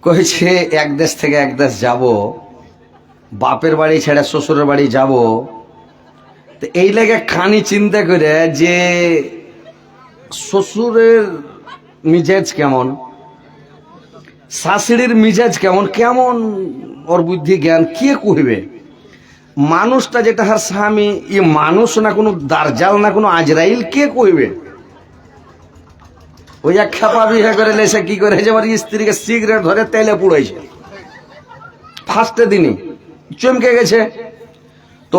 কইছে এক দেশ থেকে এক দেশ যাব, বাপের বাড়ি ছেড়ে শ্বশুরের বাড়ি যাব। তো এই লেগে খানি চিন্তা করে যে শ্বশুরের মিজাজ কেমন, শাশুড়ির মিজাজ কেমন কেমন, ওর বুদ্ধি জ্ঞান কে কইবে। মানুষটা যেটা হার স্বামী, ই মানুষ না কোনো দার্জাল না কোনো আজরাইল, কে কইবে। ওই এক খেপা বিয়ে করে লেসে কি করে যে স্ত্রীকে সিগারেট ধরে তেলে পুড়াইছে, ফার্স্টে দিনই চমকে গেছে। তো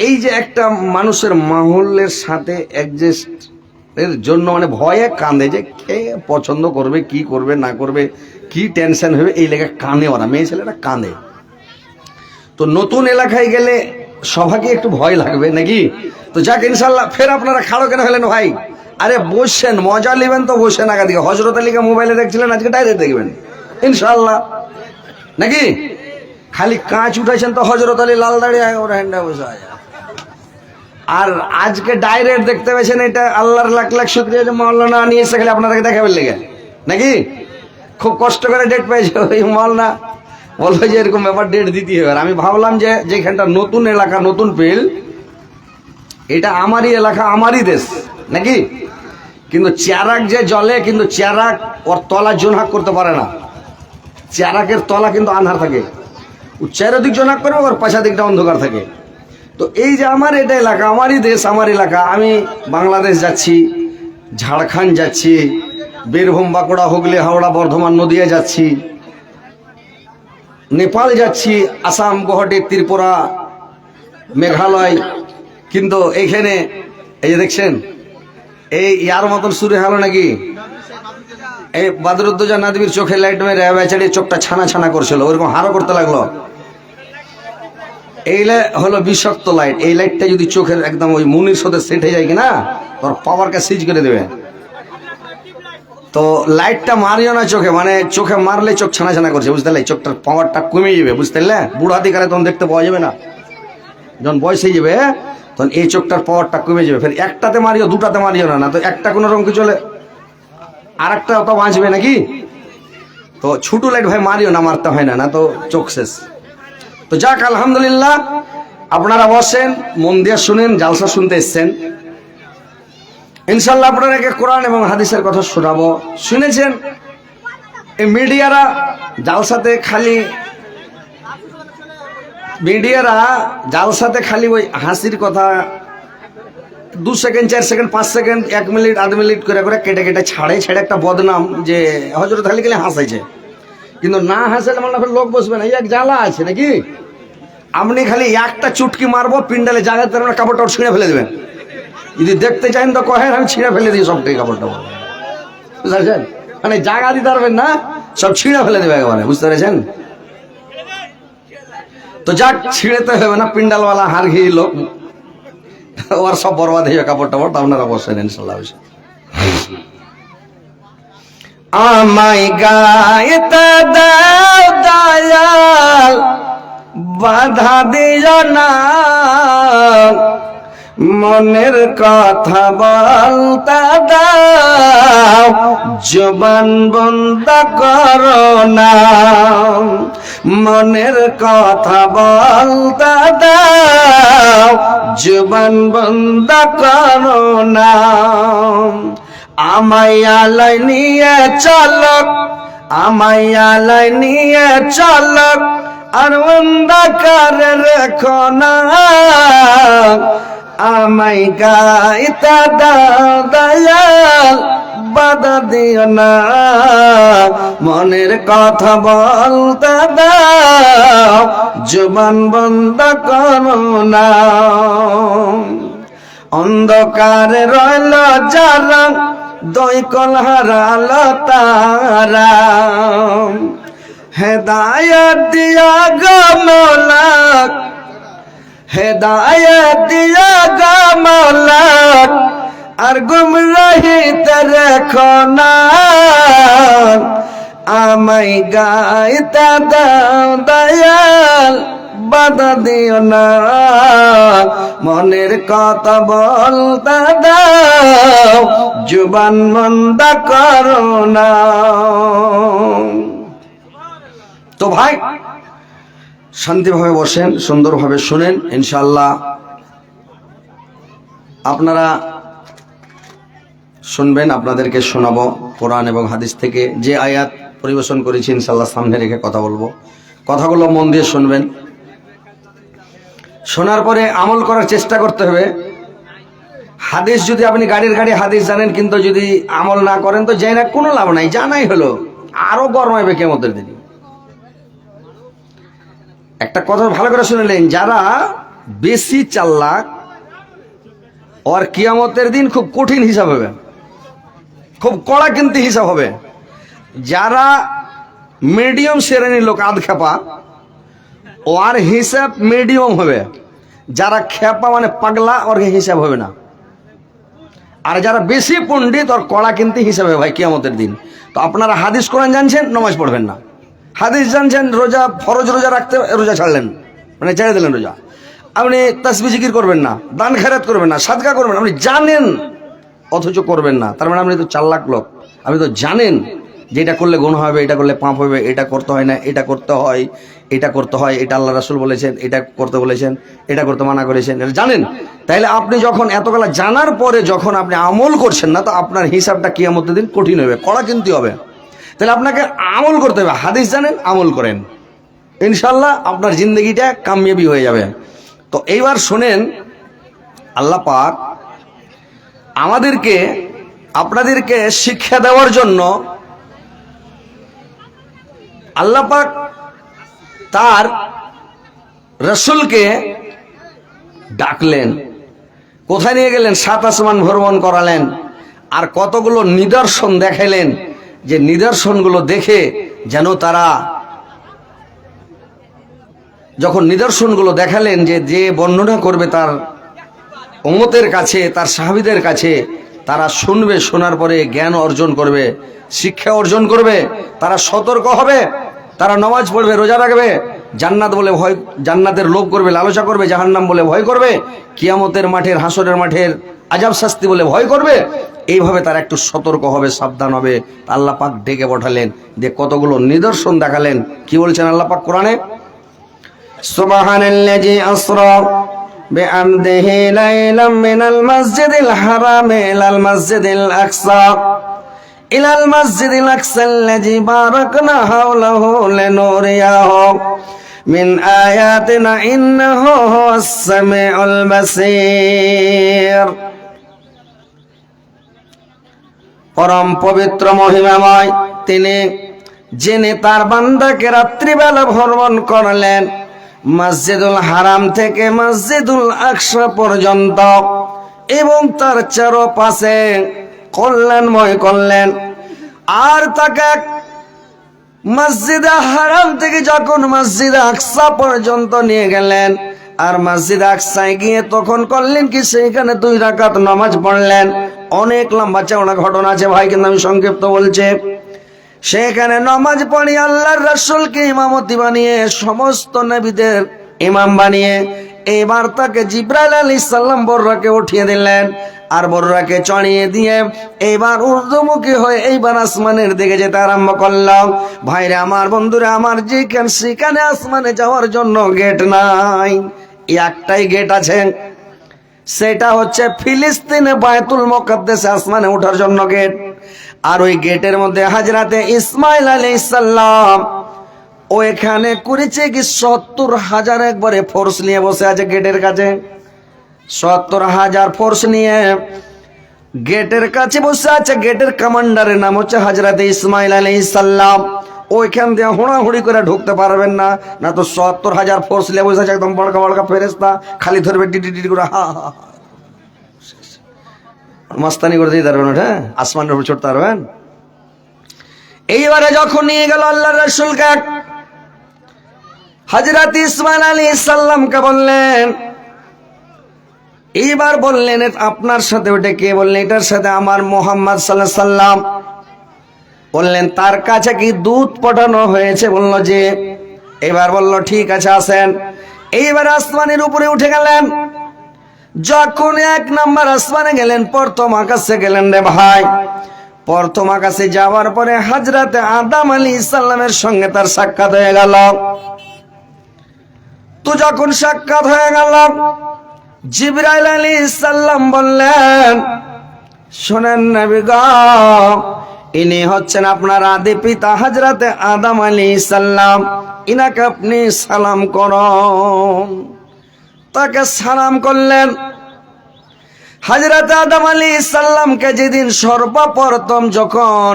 এই যে একটা মানুষের মাহলের সাথে অ্যাডজাস্ট এর জন্য মানে ভয়ে কাঁদে যে কে পছন্দ করবে, কি করবে না করবে, কি টেনশন হবে, এই লেগে কাঁদে ওরা, মেয়ে ছেলেরা কাঁদে। তো নতুন এলাকায় গেলে সবাইকে একটু ভয় লাগবে নাকি। তো যাক ইনশাল্লাহ, ফের আপনারা খাড়ো কেন হলেন ভাই? আরে বসছেন, মজা নেবেন তো বসেন। আগে হজরত আলীকে মোবাইলে দেখছিলেন, আজকে ডাইরেক্ট দেখবেন ইনশাল্লাহ নাকি। খালি কাঁচ উঠাইছেন তো হজরত আলী লাল দাঁড়িয়ে ওর হ্যান্ডা বসে আছে। আর আজকে ডাইরেক্ট দেখতে পেয়েছেন, এটা আল্লাহর লাখ লাখ শুকরিয়া যে মাওলানা নিয়ে এসে খালি আপনাদেরকে দেখাবেন লেগে নাকি। খুব কষ্ট করে ডেট পেয়েছে ওই মাওলানা, বললো যে এরকম ব্যাপার ডেট দিতে হবে। আর আমি ভাবলাম যে যেখানটা নতুন এলাকা, নতুন ফিল্ড, এটা আমারই এলাকা, আমারই দেশ নাকি। কিন্তু চেরাক যে জলে, কিন্তু চেরাক ওর তলা জোনহাক করতে পারে না। চেরাকের তলা কিন্তু আন্ধার থাকে, ও চারিদিক জোনহাক করে, ওর পাশা দিকটা অন্ধকার থাকে। তো এই যে আমার এটা এলাকা, আমারই দেশ, আমার এলাকা। আমি বাংলাদেশ যাচ্ছি, ঝাড়খণ্ড যাচ্ছি, বীরভূম, বাঁকুড়া, হুগলি, হাওড়া, বর্ধমান, নদিয়া যাচ্ছি, নেপাল যাচ্ছি, আসাম, গুয়াহাটি, ত্রিপুরা, মেঘালয়। কিন্তু এইখানে এই যে দেখছেন, এই ইয়ার মতন শুরু হলো নাকি। এই বাদরুদ্দোজা নাদবির চোখে লাইট মেরে বেচারি চোখটা ছানা ছানা করছিল, ওরকম হারও করতে লাগলো। এই হলো বিষাক্ত লাইট। এই লাইটটা যদি চোখের একদম ওই মুনির সাথে সেট হয়ে যায় কিনা, তোর পাওয়ারকে সিজ করে দেবে। তো লাইটটা মারিও না চোখে, মানে চোখে মারলে চোখ ছানা ছানা করছে, বুঝতে পারলে, চোখটার পাওয়ারটা কমে যাবে, বুঝতে পারলে। বুড়া দিকারে তখন দেখতে পাওয়া যাবে না, যখন বয়স হয়ে যাবে তখন এই চোখটার পাওয়ারটা কমে যাবে। ফের একটাতে মারিও, দুটাতে মারিও না, না তো একটা কোনো রকম চলে, আর একটা তো বাঁচবে নাকি। তো ছোট লাইট ভাই মারিও না, মারতে হয় না, না তো চোখ শেষ। তো যাক আলহামদুলিল্লাহ, আপনারা বসেন, মন দিয়ে শুনেন, জালসা শুনতে এসছেন ইনশাল্লাহ। আপনাদেরকে কোরআন এবং হাদিসের কথা শোনাবো। শুনেছেন এই মিডিয়ারা জালসাতে খালি, মিডিয়ারা জালসাতে খালি ওই হাসির কথা 2 second, 4 second, 5 second, 1 minute, 1/2 minute করে করে কেটে কেটে ছেড়ে একটা বদনাম যে হজরত খালি খালি হাসাইছে। কিন্তু না হাসালে মানে লোক বসবে না, এক জ্বালা আছে নাকি। আপনি খালি একটা চুটকি মারবো, পিন্ডালে জায়গাতে কাপড়টা ছিঁড়ে ফেলে দেবেন। যদি দেখতে চান তো কহেন, আমি ছিঁড়ে ফেলে দিই সবটাই কাপড়টা, বুঝতে মানে জায়গা দিতে পারবেন না, সব ছিঁড়ে ফেলে দেবে একেবারে, বুঝতে পেরেছেন। তো যাক, ছিঁড়েতে হবে না, পিন্ডালওয়ালা হার ঘি লোক, ওর সব বরবাদ হয়ে কাপড় টাপড়। আপনারা বসেন ইনশাল্লাহ। আমায় গাইতে দাও দয়াল, বাধা দিও না, মনের কথা বলতে দাও, জবান বন্ধ করো না। মনের কথা বলতে দাও, জবান বন্ধ করো না। আমায় আলাই নিয়ে চলক, আমায় আলাই নিয়ে চলক, আর অন্ধকার রেখো না। আমায় গাইতে দাও দয়াল, বাধা দিও না, মনের কথা বলতে দাও, জবান বন্ধ করো না। অন্ধকারে রইল যারা, দই কল হারালো তারা, হেদায়েত দিয়া গো মওলা, হেদায়েত দিয়া গো মওলা, আর গুমরাহিতে রেখো না। আমায় গাইতে দাও দয়াল, বাধা দিও না, মনের কথা বলতে দাও, জবান বন্ধ করো না। ভাই শান্তিভাবে বসেন, সুন্দরভাবে শুনেন। ইনশাআল্লাহ আপনারা শুনবেন, আপনাদেরকে শোনাবো কোরআন এবং হাদিস থেকে যে আয়াত পরিবেশন করেছি ইনশাআল্লাহ সামনে রেখে কথা বলবো। কথাগুলো মন দিয়ে শুনবেন, শোনার পরে আমল করার চেষ্টা করতে হবে। হাদিস যদি আপনি গাড়ির গাড়ি হাদিস জানেন কিন্তু যদি আমল না করেন তো যাই না, কোনো লাভ নাই, জানাই হলো আরো গরমাইবে কিয়ামতের দিন। একটা কথা ভালো করে শুনলেন, যারা বেশি চালাক ওর কিয়ামতের দিন খুব কঠিন হিসাব হবে, খুব কড়া কিন্তু হিসাব হবে। যারা মিডিয়াম শ্রেণীর লোক আধ খেপা ওর হিসাব মিডিয়াম হবে, যারা খেপা মানে পাগলা ওর হিসাব হবে না। আর যারা বেশি পণ্ডিত ওর কড়া কিন্তু হিসাবে ভাই কিয়ামতের দিন। তো আপনারা হাদিস কোরআন জানছেন, নামাজ পড়বেন না। হাদিস জানছেন, রোজা ফরজ রোজা রাখতে রোজা ছাড়লেন, মানে ছেড়ে দিলেন রোজা। আপনি তাসবিহ জিকির করবেন না, দান খেরাত করবেন না, সাদকা করবেন না, আপনি জানেন অথচ করবেন না। তার মানে আপনি তো চালাক লোক। আপনি তো জানেন যে এটা করলে গুনাহ হবে, এটা করলে পাপ হবে, এটা করতে হয় না, এটা করতে হয়, এটা করতে হয়, এটা আল্লাহ রাসূল বলেছেন, এটা করতে বলেছেন, এটা করতে মানা করেছেন, এটা জানেন। তাইলে আপনি যখন এতগুলা জানার পরে যখন আপনি আমল করছেন না, তো আপনার হিসাবটা কিয়ামতের দিন কঠিন হবে, কড়া কিন্তু হবে। তাহলে আপনাকে আমল করতে হবে। হাদিস জানেন, আমল করেন, ইনশাআল্লাহ আপনার জিন্দগিটা কামিয়াবি হয়ে যাবে। তো এইবার শুনেন, আল্লাহ পাক আমাদেরকে আপনাদেরকে শিক্ষা দেওয়ার জন্য আল্লাহ পাক তার রাসূলকে ডাকলেন, কোথায় নিয়ে গেলেন? 7 আসমান ভ্রমণ করালেন, আর কতগুলো নিদর্শন দেখালেন, যে নিদর্শনগুলো দেখে যেন তারা, যখন নিদর্শনগুলো দেখালেন যে যে বর্ণনা করবে তার উম্মতের কাছে, তার সাহাবীদের কাছে, তারা শুনবে, শোনার পরে জ্ঞান অর্জন করবে, শিক্ষা অর্জন করবে, তারা সতর্ক হবে, তারা নামাজ পড়বে, রোজা রাখবে, জান্নাত বলে ভয়, জান্নাতের লোভ করবে, লালসা করবে, জাহান্নাম বলে ভয় করবে, কিয়ামতের মাঠের, হাসরের মাঠের আযাব শাস্তি বলে ভয় করবে। এইভাবে তারা একটু সতর্ক হবে, সাবধান হবে। আল্লাহ পাক ডেকে পাঠালেন, দিয়ে কতগুলো নিদর্শন দেখালেন। কি বলছেন আল্লাহ পাক কোরআনে? সুবহানাল্লাযী আসরা বিআমদিহি লাইলাম মিনাল মাসজিদিল হারাম ইলাল মাসজিদিল আকসা ইলাল মাসজিদিল আকসাল্লাযী বারাকনা হাওলাহু লিনুরিয়াহু মিন আয়াতিনা ইন্নাহু হুয়াস সামিউল বাসীর। পরম পবিত্র মহিমাময় তিনি, যিনি তার বান্দাকে রাত্রিবেলা ভ্রমণ করলেন মসজিদুল হারাম থেকে মসজিদুল আকসা পর্যন্ত, এবং তার চারপাশে কল্যাণময় করলেন। আর তাকে মসজিদে হারাম থেকে যখন মসজিদে আকসা পর্যন্ত নিয়ে গেলেন, আর মসজিদে আকসায় গিয়ে তখন করলেন কি, সেইখানে 2 রাকাত নামাজ পড়লেন। অনেক লম্বা চওড়া ঘটনা আছে ভাই, কিন্তু আমি সংক্ষিপ্ত বলছি। সেখানে নামাজ পড়ি আল্লাহর রাসূলকে ইমামতি বানিয়ে, সমস্ত নবীদের ইমাম বানিয়ে, এবার তাকে জিবরাইল আলাইহিস সালাম বর্রাকে উঠিয়ে দিলেন, আর বর্রাকে চড়িয়ে দিয়ে এবার ঊর্ধ্বমুখী হয়ে এইবার আসমানের দিকে যেতে আরম্ভ করলাম। ভাইরে আমার, বন্ধুরা আমার, সেখানে আসমানে যাওয়ার জন্য গেট নাই, একটাই গেট আছে, সেটা হচ্ছে ফিলিস্তিনে বায়তুল মুকাদ্দাসে আসমানে ওঠার জন্য গেট। আর ওই গেটের মধ্যে হযরতে ইসমাঈল আলাইহিস সালাম ওইখানে করেছে কি 70,000 একবারে ফোর্স নিয়ে বসে আছে গেটের কাছে। 70,000 ফোর্স নিয়ে গেটের কাছে বসে আছে। গেটের কমান্ডারের নাম হচ্ছে হযরতে ইসমাঈল আলাইহিস সালাম। ওইখান দিয়ে হুড়াহুড়ি করে ঢুকতে পারবেন না, না তো 70,000 ফোর্স নিয়ে বসে আছে, একদম বড়কা বড়কা ফেরেশতা, খালি ধরবে টিটি করে হা হা মাস্তানি করে দিতে পারবেন, হ্যাঁ, আসমানের উপর চড়তে পারবেন। এইবারে যখন নিয়ে গেল আল্লাহর রাসূলকে, হযরত ইসমাঈল আলাইহিস সালামকে বললেন, এইবার বললেন আপনার সাথে ওটা কে? বললেন এটার সাথে আমার মুহাম্মদ সাল্লাল্লাহু আলাইহি সাল্লাম। বললেন তার কাছে কি দুধ পাঠানো হয়েছে? বলল যে। এবার বলল ঠিক আছে আসেন। এইবার আসমানের উপরে উঠে গেলেন। যখন 1 নাম্বার আসমানে গেলেন, প্রথম আকাশে গেলেন রে ভাই, প্রথম আকাশে যাওয়ার পরে হযরতে আদম আলাইহিস সালামের সঙ্গে তার সাক্ষাৎ হয়ে গেল। তো যখন সাক্ষাৎ হয়ে গেল, জিবরাইল আলাইহিস সালাম বললেন, শোনেন নবী গো, ইনি হচ্ছেন আপনার আদি পিতা হযরতে আদম আলাইহিস সালাম, ইনাকে আপনি সালাম করুন। তাকে সালাম করলেন। হযরত আদম আলাইহিস সালামকে যেদিন সর্বপ্রথম যখন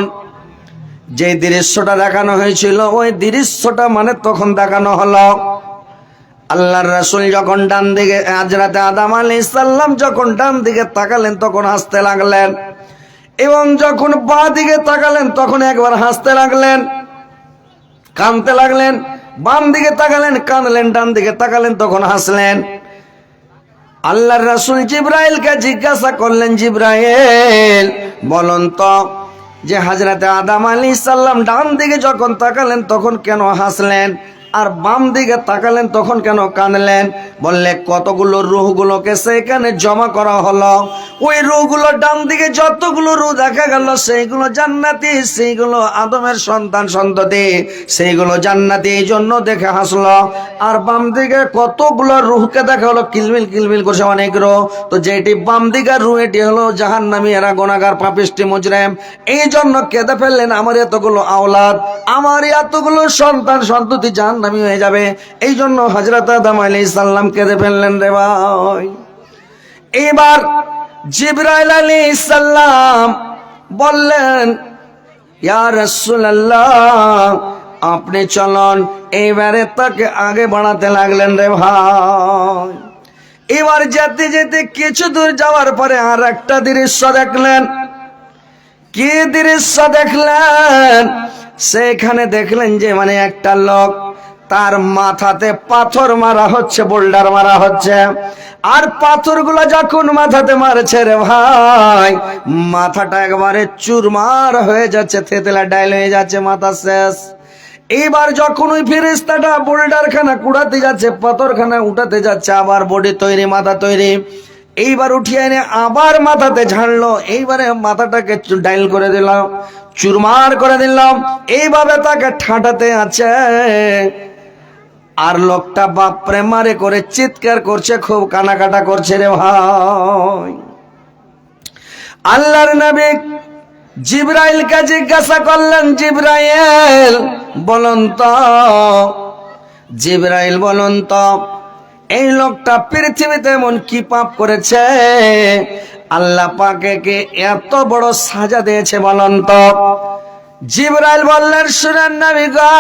যে দৃশ্যটা দেখানো হয়েছিল, ওই দৃশ্যটা মানে তখন দেখানো হলো আল্লাহর রাসূল যখন ডান দিকে, হযরত আদম আলাইহিস সালাম যখন ডান দিকে তাকালেন তখন হাসতে লাগলেন, এবং যখন বাঁ দিকে তাকালেন তখন একবার হাসতে লাগলেন, কাঁদতে লাগলেন। বাম দিকে তাকালেন কাঁদলেন, ডান দিকে তাকালেন তখন হাসলেন। আল্লাহর রাসূল জিবরাইলকে জিজ্ঞাসা করলেন, জিবরাইল বলুন তো, যে হযরতে আদম আলাইহিস সালাম ডান দিকে যখন তাকালেন তখন কেন হাসলেন, আর বাম দিকে তাকালেন তখন কেন কাঁদলেন? বললে, কতগুলো রূহগুলোকে সেখানে জমা করা হলো। ওই রূহগুলো ডান দিকে যতগুলো রূহ দেখা গেল সেইগুলো জান্নাতি, সেইগুলো আদমের সন্তান সন্ততি, সেইগুলো জান্নাতি, এই জন্য দেখে হাসলো। আর বাম দিকে কতগুলো রূহকে দেখা হলো কিলবিল কিলবিল করছে অনেক রূহ, তো যেটি বাম দিকের রূহ এটি হলো জাহান্নামী, এরা গুনাহগার পাপিষ্টি মুজরিম, এই জন্য কেঁদে ফেললেন, আমার এতগুলো আওলাদ, আমার এতগুলো সন্তান সন্ততি জাহান্নামী হয়ে যাবে, এই জন্য হযরত আদম আলাইহিস সালাম কেঁদে ফেললেন রে ভাই। এবার জিবরাইল আলাইহিস সালাম বললেন, ইয়া রাসূলুল্লাহ আপনি চলুন। এইবারে তাকে আগে বাড়াতে লাগলেন রে ভাই। এবার যেতে যেতে কিছু দূর যাওয়ার পরে আর একটা দৃশ্য দেখলেন। কি দৃশ্য দেখলেন? সেখানে দেখলেন যে মানে একটা লোক, তার মাথাতে পাথর মারা হচ্ছে, বোল্ডার মারা হচ্ছে, আর পাথরগুলো যখন মাথাতে মারছে রে ভাই, মাথাটা একবারে চুরমার হয়ে যাচ্ছে, থেতলা ডাইল হয়ে যাচ্ছে, মাথা শেষ। এইবার যখন ওই ফেরেশতাটা বোল্ডারখানা কুড়াতে যাচ্ছে, পাথরখানা উঠাতে যাচ্ছে, আবার বডি তৈরি, মাথা তৈরি, এইবার উঠিয়ে এনে আবার মাথাতে ঝাড়লো, এইবারে মাথাটাকে ডাইল করে দিলাম, চুরমার করে দিলাম, এইভাবে তাকে ঠাঁটাতে আছে। আর লোকটা বাপরে মারে করে চিৎকার করছে, খুব কানাকাটা করছে রে ভাই। আল্লাহর নবী জিবরাইলকে জিজ্ঞাসা করলেন, জিবরাইল বলুন তো, জিবরাইল বলুন তো, এই লোকটা পৃথিবীতে এমন কি পাপ করেছে আল্লাহ পাকে কে এত বড় সাজা দিয়েছে বলুন তো? জিবরাইল বললেন, শুনেন নবী গো,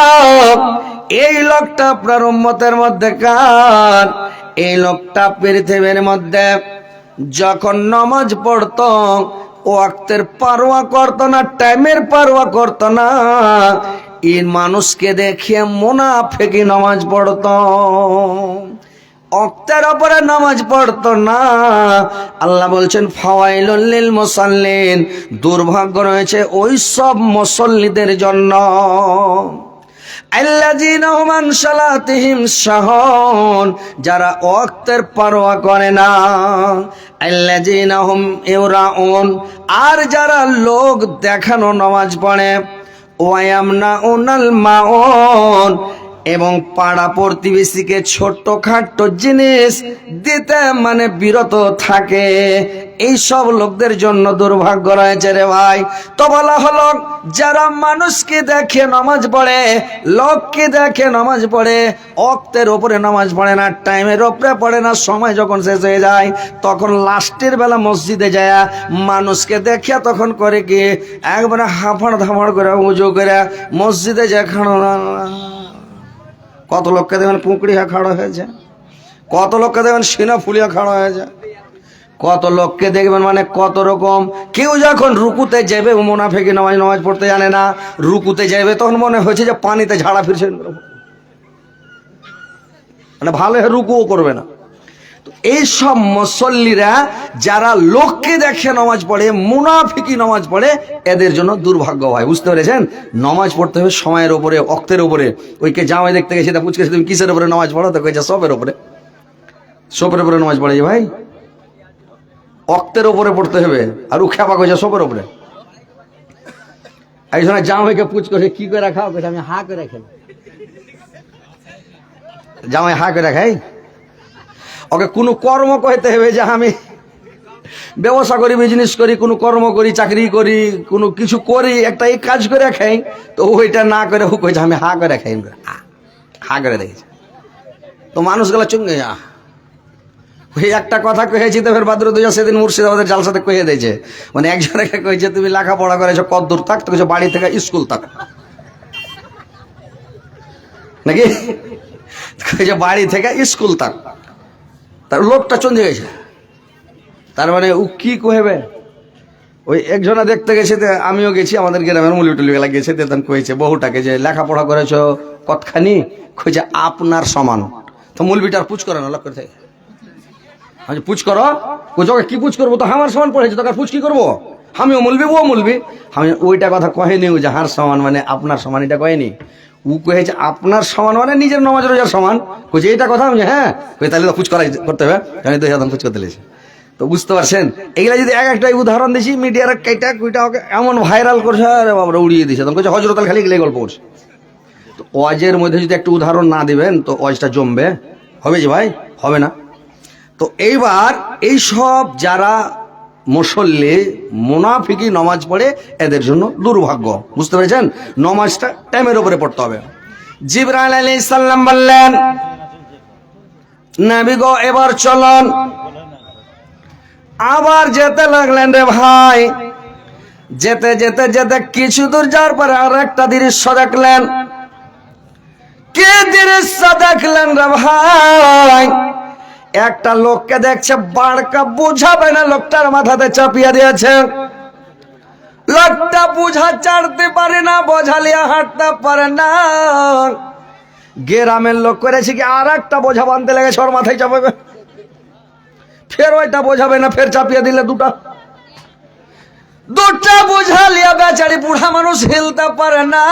এই লোকটা আপনার উম্মতের মধ্যে কার? এই লোকটা পৃথিবীর মধ্যে যখন নামাজ পড়তো ওয়াক্তের পারোয়া করতো না, টাইমের পারোয়া করতো না, এই মানুষকে দেখিয়ে মুনাফিকি নামাজ পড়তো, ওয়াক্তের উপরে নামাজ পড়তো না। আল্লাহ বলছেন, ফাওয়াইলুল লিল মুসাল্লিন, দুর্ভাগ্য রয়েছে ওই সব মুসল্লিদের জন্য, আল্লাযীনা হুম আন সালাতিহিম সাহুন, যারা ওয়াক্তের পারোয়া করে না, আল্লাযীনা হুম ইউরাউন, আর যারা লোক দেখানো নামাজ পড়ে, ওয়ায়ামনাউনাল মাউন, এবং পাড়া প্রতিবেশীকে ছোট্ট খাট্ট জিনিস দিতে মানে বিরত থাকে, এই সব লোকদের জন্য দুর্ভাগ্য রয়েছে রে ভাই। তো বলা হলো, যারা মানুষকে দেখে নামাজ পড়ে, লোককে দেখে নামাজ পড়ে, ওয়াক্তের উপরে নামাজ পড়ে না, টাইমের উপরে পড়ে না, সময় যখন শেষ হয়ে যায় তখন লাস্টের বেলা মসজিদে যায় মানুষকে দেখে তখন করে কি একবারে হাফাড় ধাফাড় করে উজু করে মসজিদে যায় খাড়ো না। কত লোককে দেখবেন পুঁকড়ি খাড়া হয়েছে, কত লোককে দেখবেন সিনা ফুলিয়া খাড়া হয়েছে, কত লোককে দেখবেন মানে কত রকম। কেউ যখন রুকুতে যাবে, মুনাফিকি নামাজ পড়তে জানে না, রুকুতে যাবে তখন মনে হয়েছে যে পানিতে ঝাড়া ফিরছে, মানে ভালো রুকুও করবে না। এই সব মুসল্লিরা যারা লোককে দেখে নামাজ পড়ে, মুনাফিকি নামাজ পড়ে, এদের জন্য দুর্ভাগ্য হয়। বুঝতে পেরেছেন? নামাজ পড়তে হবে সময়ের উপরে, ওয়াক্তের উপরে। ওইকে জামাই দেখতে গেছে, তা পুছকে তুমি কিসের উপরে নামাজ পড়ো? তো কইছে সবের উপরে, সবের উপরে নামাজ পড়ে ভাই, ওয়াক্তের উপরে পড়তে হবে। আর ও খেপা কইছে সবের উপরে। একজনে জামাইকে পুচ করে কি করে খাও, আমি হা করে খাই। জামাই হা করে খাই, ওকে কোনো কর্ম করতে হবে যে আমি ব্যবসা করি, বিজনেস করি, কোনো কর্ম করি, চাকরি করি, কোনো কিছু করি, একটা এই কাজ করে খাই, তো ওইটা না করে ও কইছে আমি হা করে খাই, হা করে দেখেছে। তো মানুষগুলো চুঙ্গে ওই একটা কথা কয়েছি তো ফের বাদর দুজা সেদিন মুর্শিদাবাদের জালসাতে কয়ে দিয়েছে, মানে একজনকে কয়েছে তুমি লেখাপড়া করেছো কদ্দূর থাক, তো বাড়ি থেকে স্কুল থাক নাকি, কয়েছে বাড়ি থেকে স্কুল থাক। তার লোকটা চঞ্জে গেছে, তার মানে ও কি কহেবে। ওই একজনা দেখতে গেছে, আমিও গেছি, আমাদের গ্রামের মুলি টুলি গেলা গেছে, তখন কয়েছে বহুটাকে যে লেখাপড়া করেছো কতখানি, কইছে আপনার সমান। তো মুলবিটার পুচ করে না, লোক করে থাকে পুচ করো, তোকে কি পুচ করবো, তো আমার সমান পড়েছে, তোকে পুচ কি করবো, আমিও মুলবি ও মুলবি। আমি ওইটা কথা কহেনি, ও যে হার সমান মানে আপনার সমান, এটা কহেনি। ও কয়েছে আপনার সমান মানে নিজের নামাজ রোজার সমান, কইছে এইটা কথা। আমি হ্যাঁ, তাহলে তো পুচ করতে হবে, জানি তো এখন পুচ করতে লেগেছে। তো বুঝতে পারছেন, এগুলা যদি এক একটা উদাহরণ দিছি, মিডিয়ার কাইটা কুইটা ওকে এমন ভাইরাল করছে, আরে বাবা উড়িয়ে দিছে। তখন কইছে হযরত আল খালি গেলে গল্প করছে। তো ওয়াজের মধ্যে যদি একটা উদাহরণ না দিবেন তো ওয়াজটা জমবে, হবে যে ভাই, হবে না। তো এইবার এই সব যারা মুসল্লি মুনাফিকি নামাজ পড়ে, এদের জন্য দুর্ভাগ্য। বুঝতে পেরেছেন, নামাজটা টাইমের উপরে পড়তে হবে। জিবরাইল আলাইহিস সালাম বললেন, নবী গো এবার চলুন। আবার যেতে লাগলেন রে ভাই, যেতে যেতে যেতে কিছু দূর যাওয়ার পরে আর একটা দৃশ্য দেখলেন। কি দৃশ্য দেখলেন রে ভাই, একটা লোককে দেখছে, বাড়কা বুঝাবে না, লোকটার মাথাতে চাপিয়ে দিয়েছে। লোকটা বুঝা চাড়তে পারে না, বোঝালিয়া হাঁটতে পারে না। গ্রামের লোক করেছে কি, আর একটা বোঝা বানতে লেগেছে, ওর মাথায় চাপাবে, ফের ওইটা বোঝাবে না, ফের চাপিয়ে দিলে দুটা বোঝালিয়া বেচারি বুড়া মানুষ হিলতে পারে না।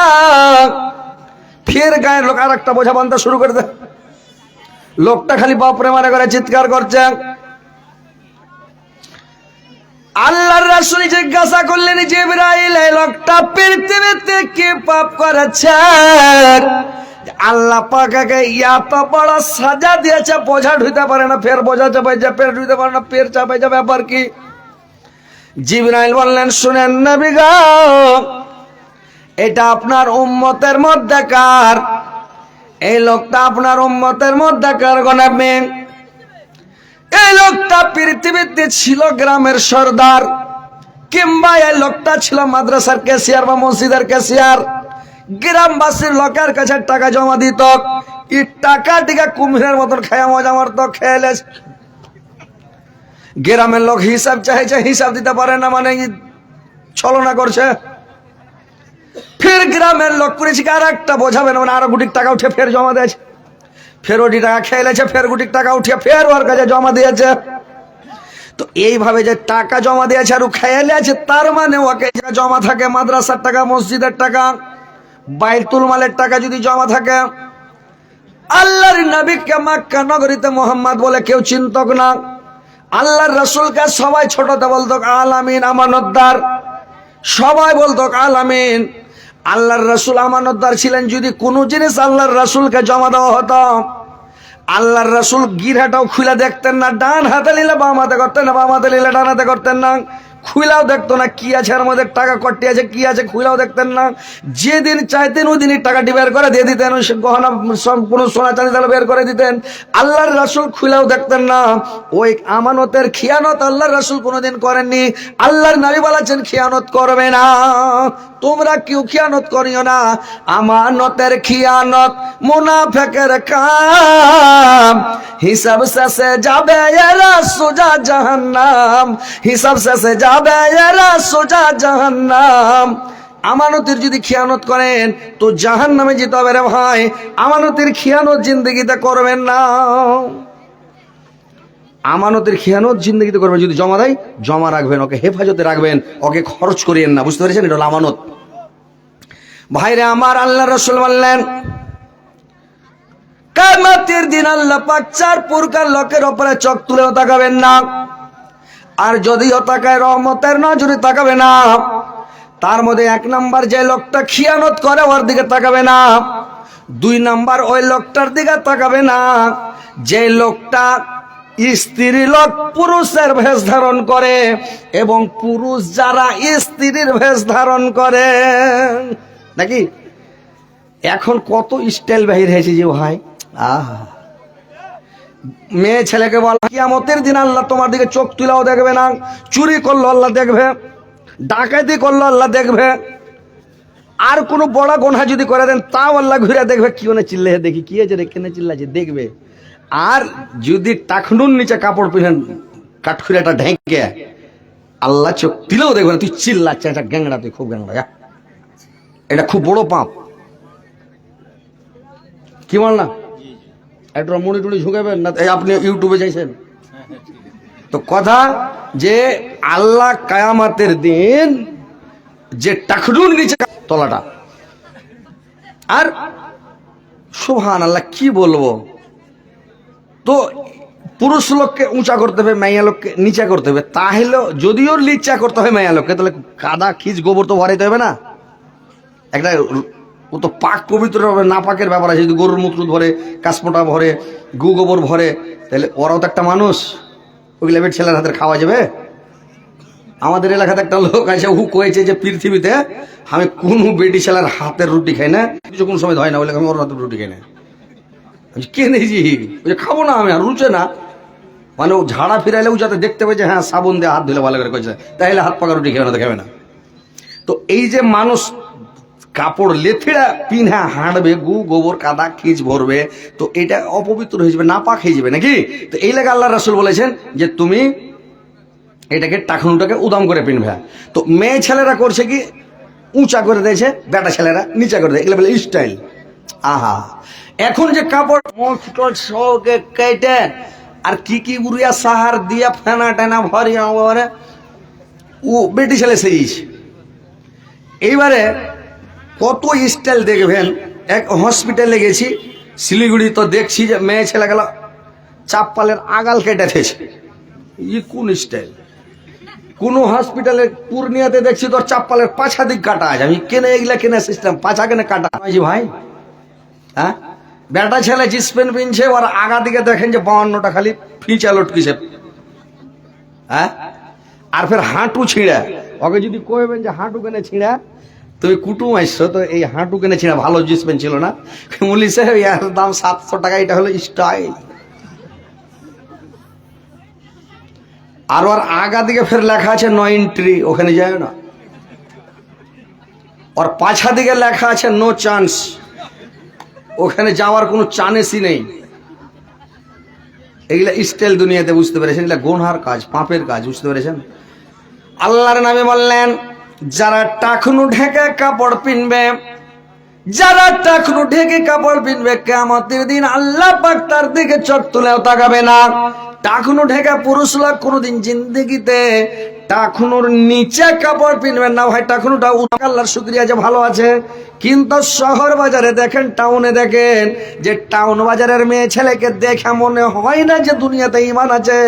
ফের গায়ের লোক আর একটা বোঝা বানতে শুরু করে দেয়। লোকটা খালি বাপরে মানে করে চিৎকার করছে। আল্লাহর রাসূল জিজ্ঞাসা করলেন, জিবরাইল এই লোকটা পৃথিবীতে কি পাপ করেছে, আল্লাহ পাককে এত বড় সাজা দিয়েছে, বোঝা ঢুইতে পারে না, ফের বোঝা চাপাই যায়, ফের ঢুইতে পারে না, ফের চাপাই যাবে, ব্যাপার কি? জিবরাইল বললেন, শুনেন নবী গো, এটা আপনার উম্মতের মধ্যেকার, এই লোকটা আপনার উম্মতের মধ্যেকার গণাবে। এই লোকটা পৃথিবীতে ছিল গ্রামের সর্দার, কিংবা এই লোকটা ছিল মাদ্রাসার ক্যাশিয়ার বা মসজিদের ক্যাশিয়ার। গ্রামবাসীর লোকের কাছে টাকা জমা দিত, এই টাকা টিকা কুমিরের মতন খায়া মজা মারত, খেলে। গ্রামের লোক হিসাব চাইছে, হিসাব দিতে পারে না, মানে ছলনা করছে। ফের গ্রামের লোক করেছে আর একটা বোঝাবে না, মানে আরো গুটির টাকা উঠে ফের জমা দিয়েছে, ফের ওটি টাকা খেয়েছে, ফের গুটির টাকা উঠে ফের ওর কাছে জমা দিয়েছে। তো এইভাবে যে টাকা জমা দিয়েছে আর ও খেয়ে আছে, তার মানে ওকে জমা থাকে মাদ্রাসার টাকা, মসজিদের টাকা, বাইতুল মালের টাকা যদি জমা থাকে। আল্লাহর নবীকে মক্কা নগরীতে মোহাম্মদ বলে কেউ চিন্তক না। আল্লাহর রাসূলকে সবাই ছোটতে বলতো আল আমিন, আমানতদার, সবাই বলতো আল আমিন। আল্লাহর রাসূল আমানতদার ছিলেন। যদি কোনো জিনিস আল্লাহর রাসূলকে জমা দেওয়া হতো, আল্লাহর রাসূল গিরাটাও খুলে দেখতেন না, ডান হাতে নিলে বাম হাতে করতেন না, বাম হাতে নিলে ডান হাতে করতেন না, খুলাও দেখতো না, কি আছে এর মধ্যে, টাকা কটি আছে কি আছে খুলাও দেখতেন না। যেদিন চাইতেন ওই দিনই টাকাটি বের করে দিয়ে দিতেন, গহনা কোনো সোনা চাঁদি তাহলে বের করে দিতেন। আল্লাহর রাসূল খুলাও দেখতেন না। ওই আমানতের খিয়ানত আল্লাহর রাসূল কোনোদিন করেননি। আল্লাহর নবী বলেছেন খিয়ানত করবে না, তোমরা কেউ খিয়ানত করিও না। আমানতের খিয়ানত মুনাফিকের কাম, হিসাব শেষে যাবে এরা সোজা জাহান্নাম, হিসাব শেষে যাবে এরা সোজা জাহান্নাম। আমানতের যদি খিয়ানত করেন তো জাহান্নামে যেতে হবে রে ভাই। আমানতের খিয়ানত জিন্দেগিতে করবেন না, আমানতের খিয়ানত জিন্দেগিতে করবেন। যদি জমা দেয় জমা রাখবেন, ওকে হেফাজতে রাখবেন, ওকে খরচ করিয়েন না। বুঝতে পেরেছেন, এটা হলো আমানত। ভাইরে আমার, আল্লাহ রাসূল বললেন কিয়ামতের দিন আল্লাহ পাক চার প্রকার লোকের উপরে চোখ তুলেও তাকাবেন না, আর যদিও তাকায় রহমতের নজরে তাকাবে না। তার মধ্যে 1 নাম্বার যে লোকটা খিয়ানত করে ওর দিকে তাকাবে না, 2 নাম্বার ওই লোকটার দিকে তাকাবে না যে লোকটা স্ত্রী লোক পুরুষের ভেষ ধারণ করে এবং পুরুষ যারা স্ত্রীর ভেষ ধারণ করে। নাকি এখন কত স্টাইল বাহির হয়েছে যে ভাই, আহা, মেয়ে ছেলেকে বলা কিয়ামতের দিন আল্লাহ তোমার দিকে চোখ তুলাও দেখবে না, চুরি করলো আল্লাহ দেখবে, ডাকাতি করলো আল্লাহ দেখবে, আর কোনো বড় গোনা যদি করে দেন তাও আল্লাহ ঘুরে দেখবে, কি ওনে চিল্লে দেখি কি আছে রে, কেনে চিল্লাছে দেখবে। আর যদি টাকনুর নিচে কাপড় পিনেন কাঠখুরিয়াটা ঢেকে আল্লাহ চোখ দিলেও দেখবে না, তুই চিল্লাচ্ছে, এটা গ্যাংড়া, তুই খুব গ্যাংড়া, এটা খুব বড় পাপ। কি বল না, একটা মুড়ি টুড়ি ঝুঁকাবেন না, আপনি ইউটিউবে যাইছেন তো কথা যে আল্লাহ কায়ামাতের দিন যে টাকনুর নিচে তলাটা, আর সুবহান আল্লাহ কি বলবো, তো পুরুষ লোককে উঁচা করতে হবে, মাইয়া লোককে নিচা করতে হবে। তাহলে যদিও লিচা করতে হয় মাইয়া লোককে, তাহলে কাদা খিচ গোবর তো ভরাইতে হবে না, একটা ও তো পাক পবিত্র হবে, না পাকের ব্যাপার আছে। যদি গরুর মূত্র ভরে, কাশমোটা ভরে, গু গোবর ভরে, তাহলে ওরাও তো একটা মানুষ, ওইগুলো বেট ছেলের হাতের খাওয়া যাবে? আমাদের এলাকাতে একটা লোক আছে, ও কয়েছে যে পৃথিবীতে আমি কোন বেটি ছেলের হাতের রুটি খাই না, কিছু কোন সময় হয় না, বলে আমি ওর হাতের রুটি খাই না। কে নেছি খাবো না আমি, আর রুচে না, মানে ও ঝাড়া ফিরাইলেও যাতে দেখতে পাই যে হ্যাঁ সাবুন দিয়ে হাত ধুলে ভালো করে করেছে, তাহলে হাত পাকা রুটি খেবে না, তো খাবে না। তো এই যে মানুষ কাপড় লেথিড়া পিনা হাঁটবে, গু গোবর কাদা খিচ ভরবে, তো এটা অপবিত্র হয়ে যাবে, নাপাক হয়ে যাবে নাকি। তো এই লাগে আল্লাহ রাসূল বলেছেন যে তুমি এটাকে টাকনুটাকে উদাম করে পিনবে। তো মেয়ে ছেলেরা করছে কি, উঁচা করে দিয়েছে, বেটা ছেলেরা নিচা করে দেয়, এগুলো বলে স্টাইল। আহা, এখন যে কাপড় মোটকে কেটে আর কি কি উড়িয়া সাহার দিয়া ফেনা টেনা ভরিয়া ভরে ও বেটি ছেলে সেইছে। এইবারে কত স্টাইল দেখবেন। এক হসপিটালে গেছি শিলিগুড়ি, তো দেখছি যে মেয়ে ছেলে গেল চাপ্পালের আগাল কেটে দিয়েছে, ই কোন স্টাইল। কোন হসপিটালে পূর্ণিয়াতে দেখছি তোর চাপ্পালের পাছা দিক কাটা আছে, আমি কেনে এগুলা কেনে সিস্টেম, পাছা কেনে কাটা ভাই। হ্যাঁ, বেটা ছেলে জিন্স প্যান্ট পিনছে, ওর আগা দিকে দেখেন যে 52টা খালি ফিচা লটকিছে। হ্যাঁ, আর ফের হাঁটু ছিঁড়া, ওকে যদি কইবেন যে হাঁটু কেনে ছিঁড়া, তুমি কুটুম আসছো, তো এই হাঁটু কেনে ছিঁড়া, ভালো জিন্স প্যান্ট ছিল না, বলিছে এর দাম 700 টাকা, এটা হলো স্টাইল। আর ওর আগা দিকে ফের লেখা আছে নো এন্ট্রি, ওখানে যায় না। ওর পাছা দিকে লেখা আছে নো চান্স, ওখানে যাওয়ার কোনো চান্সই নেই। এগুলা স্টাইল দুনিয়াতে, বুঝতে পেরেছেন? এগুলা গুনহার কাজ, পাপের কাজ, বুঝতে পেরেছেন? আল্লাহর নামে বললেন যারা টাকনু ঢেকে কাপড় পিনবে, যারা টাকনু ঢেকে কাপড় পিনবে, কিয়ামতের দিন আল্লাহ পাক তার দিকে চোখ তুলেও তাকাবে না। টাকনু ঢেকা পুরুষ লোক কোনোদিন জিন্দেগিতে টাকনুর নিচে কাপড় পিনবেন না ভাই। টাকনুটা আল্লাহর শুকরিয়া যে ভালো আছে, কিন্তু শহর বাজারে দেখেন, টাউনে দেখেন, যে টাউন বাজারের মেয়ে ছেলেকে দেখে মনে হয় না যে দুনিয়াতে ঈমান আছে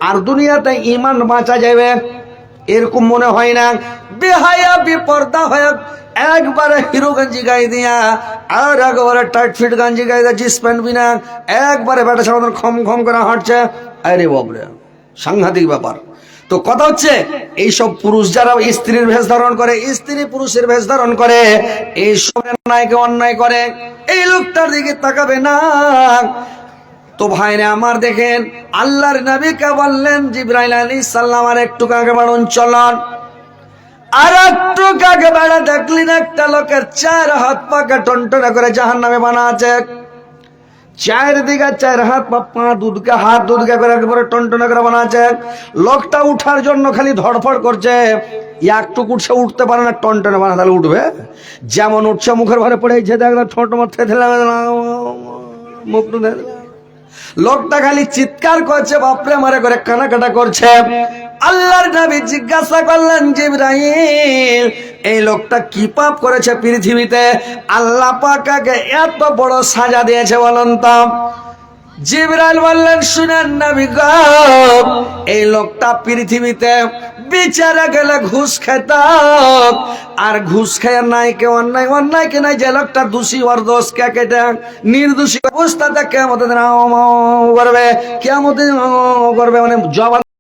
আর দুনিয়াতে ঈমান বাঁচা যাবে, এরকম মনে হয় না। বেহায়া বেপর্দা হয়ে একবারে হিরো গঞ্জি গায়ে দিয়া আর একবারে টাইট ফিট গঞ্জি গায়ে দিয়া, জিন্স প্যান্ট বিনা একবারে বেটা সামনে খম খম করে হাঁটছে। আরে বাবরে, সাংঘাতিক ব্যাপার। তো কথা হচ্ছে এইসব পুরুষ যারা স্ত্রীর ভেষ ধারণ করে, স্ত্রী পুরুষের ভেষ ধারণ করে, এই সব অন্যায়কে অন্যায় করে, এই লোকটার দিকে তাকাবে না। তো ভাইরে আমার দেখেন, আল্লাহর নবীকে বললেন জিবরাইল আলাইহিস সালাম, আর একটু আগে বাড়ুন, চলন। আর একটু আগে বেড়া দেখলেন একটা লোকের 4 হাত পাকে টনটনা করে জাহান্নামে বানা আছে। 4 দিকে 4 হাত পা দুধকে হাত দুধকে করে একেবারে টনটনা করে বানা আছে। লোকটা উঠার জন্য খালি ধড়ফড় করছে, একটু উঠছে, উঠতে পারে না, টনটনা বানা, তাহলে উঠবে। যেমন উঠছে মুখের ঘরে পড়েছে, দেখলাম ঠোঁট মারতে দিলাম, মুখ টুনে লোকটা খালি চিৎকার করছে, বাপরে মারে করে কানাকাটা করছে। আল্লাহর নবী জিজ্ঞাসা করলেন জিবরাইল, এই লোকটা কি পাপ করেছে পৃথিবীতে আল্লাহ পাক তাকে এত বড় সাজা দিয়েছে বলুন তো? জিবরাইল বললেন, শুনেন নবী গো, এই লোকটা পৃথিবীতে বিচারা গেলে ঘুষ খেত, আর ঘুষ খায় নাই কে অন্যায়, অন্যায় কে নাই যে লোকটা দোষী ওর দোষ কে কেটে নির্দোষী অবস্থাটা কেমন করবে, কেমন করবে মানে জবান